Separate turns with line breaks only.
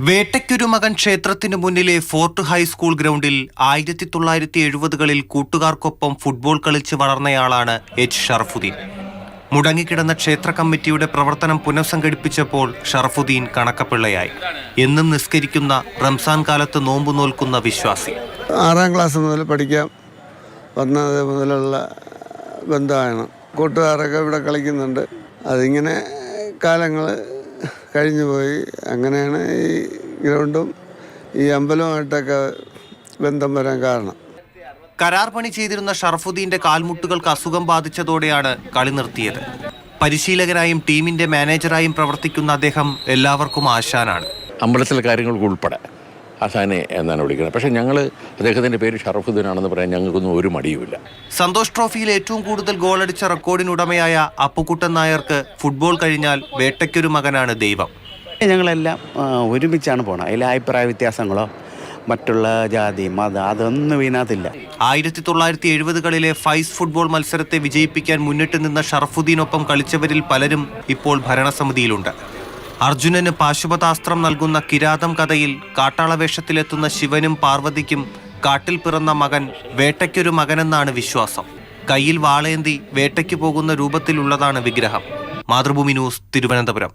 വേട്ടയ്ക്കൊരുമകൻ ക്ഷേത്രത്തിന് മുന്നിലെ fort high school ഗ്രൗണ്ടിൽ 1970കളിൽ കൂട്ടുകാർക്കൊപ്പം ഫുട്ബോൾ കളിച്ച് വളർന്നയാളാണ് എച്ച് ഷറഫുദ്ദീൻ. മുടങ്ങിക്കിടന്ന ക്ഷേത്ര കമ്മിറ്റിയുടെ പ്രവർത്തനം പുനഃസംഘടിപ്പിച്ചപ്പോൾ ഷറഫുദ്ദീൻ കണക്കപ്പിള്ളയായി. എന്നും നിസ്കരിക്കുന്ന, റംസാൻ കാലത്ത് നോമ്പു നോൽക്കുന്ന വിശ്വാസി.
6ാം ക്ലാസ് മുതൽ പഠിക്കാൻ വന്നത് മുതലുള്ള ബന്ധമാണ്. കൂട്ടുകാരൊക്കെ ഇവിടെ കളിക്കുന്നുണ്ട്. അതിങ്ങനെ കാലങ്ങൾ കഴിഞ്ഞുപോയി. അങ്ങനെയാണ് ഈ ഗ്രൗണ്ടും ഈ അമ്പലവുമായിട്ടൊക്കെ ബന്ധം വരാൻ കാരണം.
കരാർ പണി ചെയ്തിരുന്ന ഷറഫുദ്ദീന്റെ കാൽമുട്ടുകൾക്ക് അസുഖം ബാധിച്ചതോടെയാണ് കളി നിർത്തിയത്. പരിശീലകനായും ടീമിന്റെ മാനേജറായും പ്രവർത്തിക്കുന്ന അദ്ദേഹം എല്ലാവർക്കും ആശാനാണ്.
അമ്പലത്തിലെ കാര്യങ്ങൾക്ക് ഉൾപ്പെടെ ആശാനെ എന്നാണ് വിളിക്കുന്നത്. പക്ഷേ ഞങ്ങൾ അദ്ദേഹത്തിൻ്റെ പേര് ഷറഫുദ്ദീൻ ആണെന്ന് പറയാൻ ഞങ്ങൾക്കൊന്നും ഒരു മടിയുമില്ല.
സന്തോഷ് ട്രോഫിയിൽ ഏറ്റവും കൂടുതൽ ഗോളടിച്ച റെക്കോർഡിനുടമയായ അപ്പുക്കുട്ടൻ നായർക്ക് ഫുട്ബോൾ കഴിഞ്ഞാൽ വേട്ടയ്ക്കൊരു മകനാണ് ദൈവം.
ഞങ്ങളെല്ലാം ഒരുമിച്ചാണ് പോകണം. അതിൽ അഭിപ്രായ വ്യത്യാസങ്ങളോ മറ്റുള്ള ജാതി മതം അതൊന്നും ഇതിനകത്തില്ല.
1970കളിലെ ഫൈസ് ഫുട്ബോൾ മത്സരത്തെ വിജയിപ്പിക്കാൻ മുന്നിട്ട് നിന്ന ഷറഫുദ്ദീനൊപ്പം കളിച്ചവരിൽ പലരും ഇപ്പോൾ ഭരണസമിതിയിലുണ്ട്. അർജുനന് പാശുപതാസ്ത്രം നൽകുന്ന കിരാതം കഥയിൽ കാട്ടാളവേഷത്തിലെത്തുന്ന ശിവനും പാർവതിക്കും കാട്ടിൽ പിറന്ന മകൻ വേട്ടയ്ക്കൊരു മകനെന്നാണ് വിശ്വാസം. കയ്യിൽ വാളേന്തി വേട്ടയ്ക്ക് പോകുന്ന രൂപത്തിലുള്ളതാണ് വിഗ്രഹം. മാതൃഭൂമി ന്യൂസ്, തിരുവനന്തപുരം.